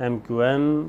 MQM,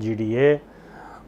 GDA,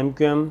MQM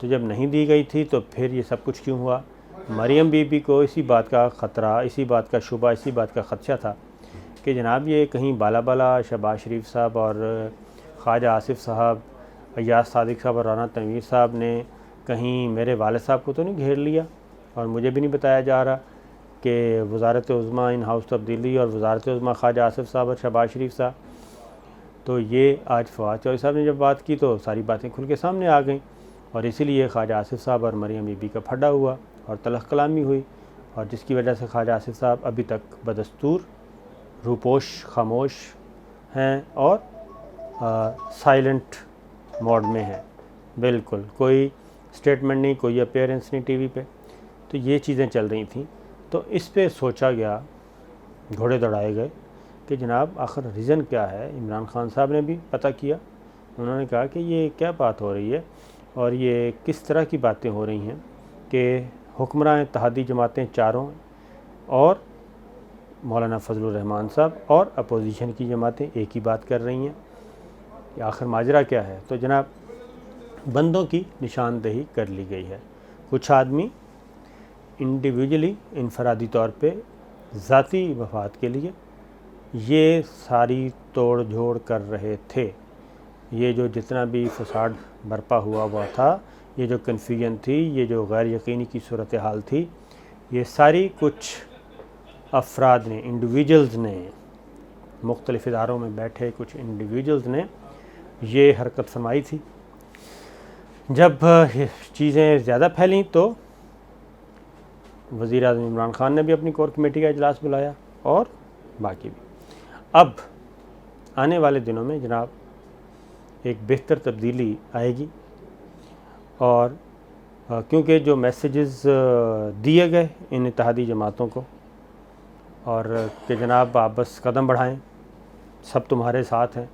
تو جب نہیں دی گئی تھی تو پھر یہ سب کچھ کیوں ہوا؟ مریم بی بی کو اسی بات کا خطرہ، اسی بات کا شبہ، اسی بات کا خدشہ تھا کہ جناب یہ کہیں بالا بالا شہباز شریف صاحب اور خواجہ آصف صاحب، ایاز صادق صاحب اور رانا تنویر صاحب نے کہیں میرے والد صاحب کو تو نہیں گھیر لیا، اور مجھے بھی نہیں بتایا جا رہا کہ وزارت عظمیٰ ان ہاؤس تبدیلی اور وزارت عظمیٰ خواجہ آصف صاحب اور شہباز شریف صاحب۔ تو یہ آج فواد چودھری صاحب نے جب بات کی تو ساری باتیں کھل کے سامنے آ گئیں، اور اسی لیے خواجہ آصف صاحب اور مریم بی بی کا پھڈا ہوا اور تلخ کلامی ہوئی، اور جس کی وجہ سے خواجہ آصف صاحب ابھی تک بدستور، روپوش، خاموش ہیں اور سائلنٹ موڈ میں ہیں، بالکل کوئی سٹیٹمنٹ نہیں، کوئی اپیئرنس نہیں ٹی وی پہ۔ تو یہ چیزیں چل رہی تھیں، تو اس پہ سوچا گیا، گھوڑے دوڑائے گئے کہ جناب آخر ریزن کیا ہے۔ عمران خان صاحب نے بھی پتہ کیا، انہوں نے کہا کہ یہ کیا بات ہو رہی ہے اور یہ کس طرح کی باتیں ہو رہی ہیں کہ حکمراں اتحادی جماعتیں چاروں اور مولانا فضل الرحمان صاحب اور اپوزیشن کی جماعتیں ایک ہی بات کر رہی ہیں، کہ آخر ماجرا کیا ہے۔ تو جناب بندوں کی نشاندہی کر لی گئی ہے، کچھ آدمی انڈیویجولی، انفرادی طور پہ ذاتی مفاد کے لیے یہ ساری توڑ جھوڑ کر رہے تھے۔ یہ جو جتنا بھی فساد برپا ہوا تھا، یہ جو کنفیوژن تھی، یہ جو غیر یقینی کی صورتحال تھی، یہ ساری کچھ افراد نے، انڈیویجلز نے، مختلف اداروں میں بیٹھے کچھ انڈیویجلز نے یہ حرکت فرمائی تھی۔ جب چیزیں زیادہ پھیلیں تو وزیر اعظم عمران خان نے بھی اپنی کور کمیٹی کا اجلاس بلایا اور باقی بھی۔ اب آنے والے دنوں میں جناب ایک بہتر تبدیلی آئے گی، اور کیونکہ جو میسیجز دیے گئے ان اتحادی جماعتوں کو، اور کہ جناب آپ بس قدم بڑھائیں، سب تمہارے ساتھ ہیں،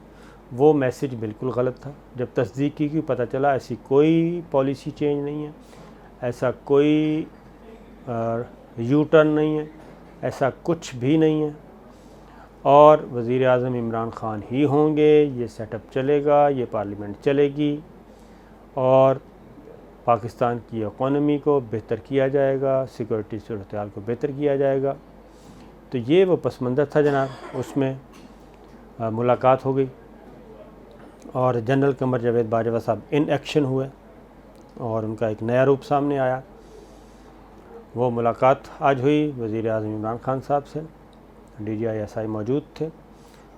وہ میسیج بالکل غلط تھا۔ جب تصدیق کی پتہ چلا ایسی کوئی پالیسی چینج نہیں ہے، ایسا کوئی یو ٹرن نہیں ہے، ایسا کچھ بھی نہیں ہے، اور وزیر اعظم عمران خان ہی ہوں گے، یہ سیٹ اپ چلے گا، یہ پارلیمنٹ چلے گی، اور پاکستان کی اکانومی کو بہتر کیا جائے گا، سیکورٹی صورتحال کو بہتر کیا جائے گا۔ تو یہ وہ پس منظر تھا جناب، اس میں ملاقات ہو گئی اور جنرل قمر جاوید باجوہ صاحب ان ایکشن ہوئے اور ان کا ایک نیا روپ سامنے آیا۔ وہ ملاقات آج ہوئی وزیر اعظم عمران خان صاحب سے، ڈی جی آئی ایس آئی موجود تھے،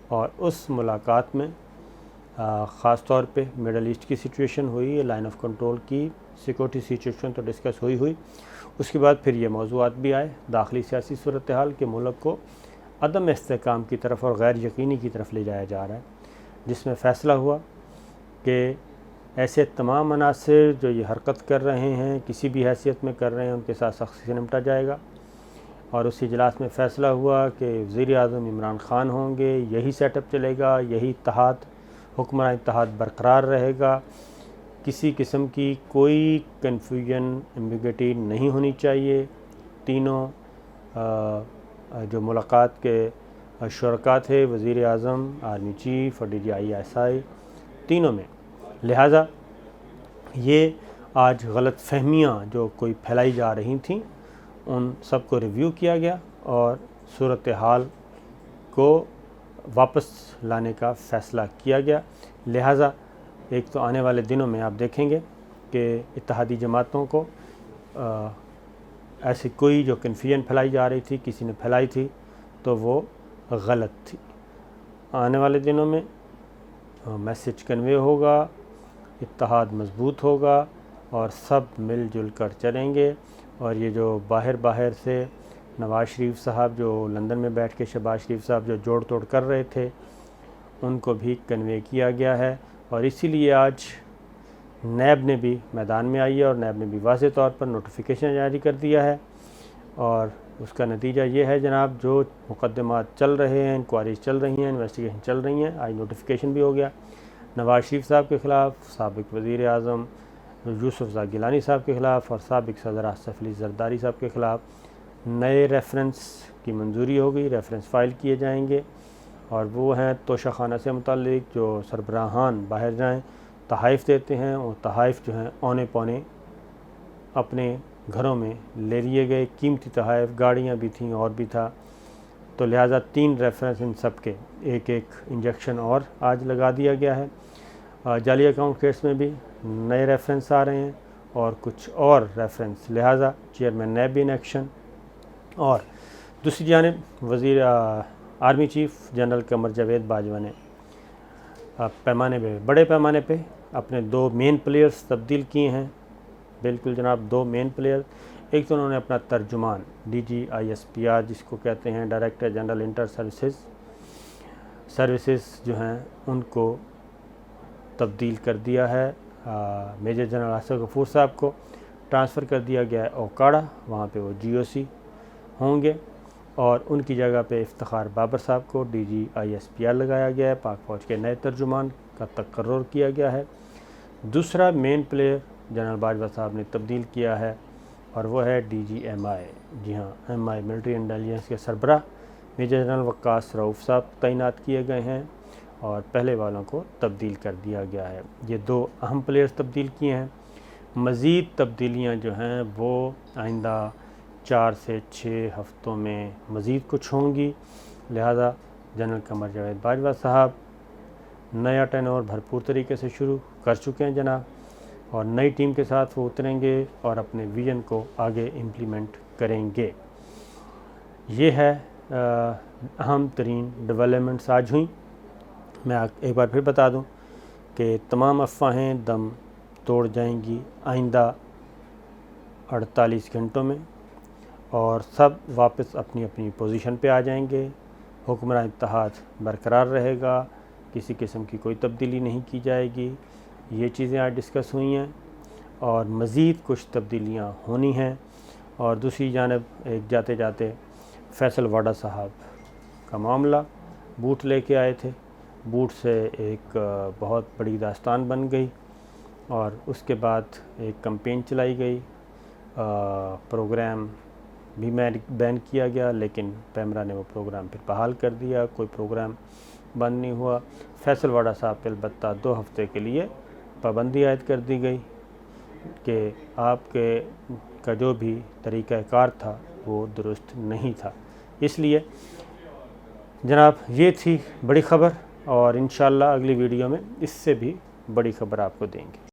اور اس ملاقات میں خاص طور پہ مڈل ایسٹ کی سچویشن ہوئی، لائن آف کنٹرول کی سیکورٹی سچویشن تو ڈسکس ہوئی۔ اس کے بعد پھر یہ موضوعات بھی آئے، داخلی سیاسی صورتحال کے ملک کو عدم استحکام کی طرف اور غیر یقینی کی طرف لے جایا جا رہا ہے، جس میں فیصلہ ہوا کہ ایسے تمام عناصر جو یہ حرکت کر رہے ہیں، کسی بھی حیثیت میں کر رہے ہیں، ان کے ساتھ سختی سے نمٹا جائے گا۔ اور اس اجلاس میں فیصلہ ہوا کہ وزیر اعظم عمران خان ہوں گے، یہی سیٹ اپ چلے گا، یہی اتحاد، حکمراں اتحاد برقرار رہے گا، کسی قسم کی کوئی کنفیوژن، ایمبیگوٹی نہیں ہونی چاہیے۔ تینوں جو ملاقات کے شرکاء تھے، وزیر اعظم، آرمی چیف اور D G I S I, تینوں میں، لہٰذا یہ آج غلط فہمیاں جو کوئی پھیلائی جا رہی تھیں ان سب کو ریویو کیا گیا اور صورتحال کو واپس لانے کا فیصلہ کیا گیا۔ لہٰذا ایک تو آنے والے دنوں میں آپ دیکھیں گے کہ اتحادی جماعتوں کو ایسی کوئی جو کنفیوژن پھیلائی جا رہی تھی، کسی نے پھیلائی تھی تو وہ غلط تھی۔ آنے والے دنوں میں میسیج کنوے ہوگا، اتحاد مضبوط ہوگا اور سب مل جل کر چلیں گے، اور یہ جو باہر سے نواز شریف صاحب جو لندن میں بیٹھ کے شہباز شریف صاحب جو جوڑ توڑ کر رہے تھے ان کو بھی کنوے کیا گیا ہے، اور اسی لیے آج نیب نے بھی میدان میں آئی ہے اور نیب نے بھی واضح طور پر نوٹیفیکیشن جاری کر دیا ہے، اور اس کا نتیجہ یہ ہے جناب جو مقدمات چل رہے ہیں، انکوائریز چل رہی ہیں، انویسٹیگیشن چل رہی ہیں، آج نوٹیفیکیشن بھی ہو گیا نواز شریف صاحب کے خلاف، سابق وزیر اعظم یوسف زئی گیلانی صاحب کے خلاف اور سابق صدر آصف علی زرداری صاحب کے خلاف نئے ریفرنس کی منظوری ہو گئی، ریفرنس فائل کیے جائیں گے، اور وہ ہیں توشہ خانہ سے متعلق جو سربراہان باہر جائیں تحائف دیتے ہیں، اور تحائف جو ہیں اونے پونے اپنے گھروں میں لے لیے گئے۔ قیمتی تحائف، گاڑیاں بھی تھیں اور بھی تھا، تو لہٰذا 3 ریفرنس ان سب کے ایک انجیکشن اور آج لگا دیا گیا ہے۔ جعلی اکاؤنٹ کیس میں بھی نئے ریفرنس آ رہے ہیں اور کچھ اور ریفرنس، لہٰذا چیئرمین نیب بھی ان ایکشن۔ اور دوسری جانب وزیر army chief general Qamar Javed Bajwa نے بڑے پیمانے پہ اپنے 2 مین پلیئرز تبدیل کیے ہیں۔ بالکل جناب، 2 مین پلیئر، ایک تو انہوں نے اپنا ترجمان DGISPR جس کو کہتے ہیں ڈائریکٹر جنرل انٹر سروسز جو ہیں ان کو تبدیل کر دیا ہے۔ میجر جنرل آصف غفور صاحب کو ٹرانسفر کر دیا گیا ہے اوکاڑا، وہاں پہ وہ GOC ہوں گے، اور ان کی جگہ پہ افتخار بابر صاحب کو DGISPR لگایا گیا ہے۔ پاک فوج کے نئے ترجمان کا تقرر کیا گیا ہے۔ دوسرا مین پلیئر جنرل باجوہ صاحب نے تبدیل کیا ہے اور وہ ہے DGMI۔ جی ہاں، MI ملٹری انٹیلیجنس کے سربراہ میجر جنرل وقاص رؤف صاحب تعینات کیے گئے ہیں، اور پہلے والوں کو تبدیل کر دیا گیا ہے۔ یہ 2 اہم پلیئرز تبدیل کیے ہیں۔ مزید تبدیلیاں جو ہیں وہ آئندہ 4 سے 6 ہفتوں میں مزید کچھ ہوں گی، لہذا جنرل قمر جاوید باجوہ صاحب نیا ٹینور بھرپور طریقے سے شروع کر چکے ہیں جناب، اور نئی ٹیم کے ساتھ وہ اتریں گے اور اپنے ویژن کو آگے امپلیمنٹ کریں گے۔ یہ ہے اہم ترین ڈیولپمنٹس آج ہوئیں۔ میں ایک بار پھر بتا دوں کہ تمام افواہیں دم توڑ جائیں گی آئندہ 48 گھنٹوں میں، اور سب واپس اپنی اپنی پوزیشن پہ آ جائیں گے۔ حکمران اتحاد برقرار رہے گا، کسی قسم کی کوئی تبدیلی نہیں کی جائے گی۔ یہ چیزیں آج ڈسکس ہوئی ہیں، اور مزید کچھ تبدیلیاں ہونی ہیں۔ اور دوسری جانب ایک جاتے جاتے فیصل واڈا صاحب کا معاملہ، بوٹ لے کے آئے تھے، بوٹ سے ایک بہت بڑی داستان بن گئی، اور اس کے بعد ایک کمپین چلائی گئی، پروگرام بھی بین کیا گیا، لیکن پیمرا نے وہ پروگرام پھر بحال کر دیا، کوئی پروگرام بند نہیں ہوا۔ فیصل واڈا صاحب پہ البتہ 2 ہفتے کے لیے پابندی عائد کر دی گئی کہ آپ کا جو بھی طریقہ کار تھا وہ درست نہیں تھا۔ اس لیے جناب یہ تھی بڑی خبر، اور انشاءاللہ اگلی ویڈیو میں اس سے بھی بڑی خبر آپ کو دیں گے۔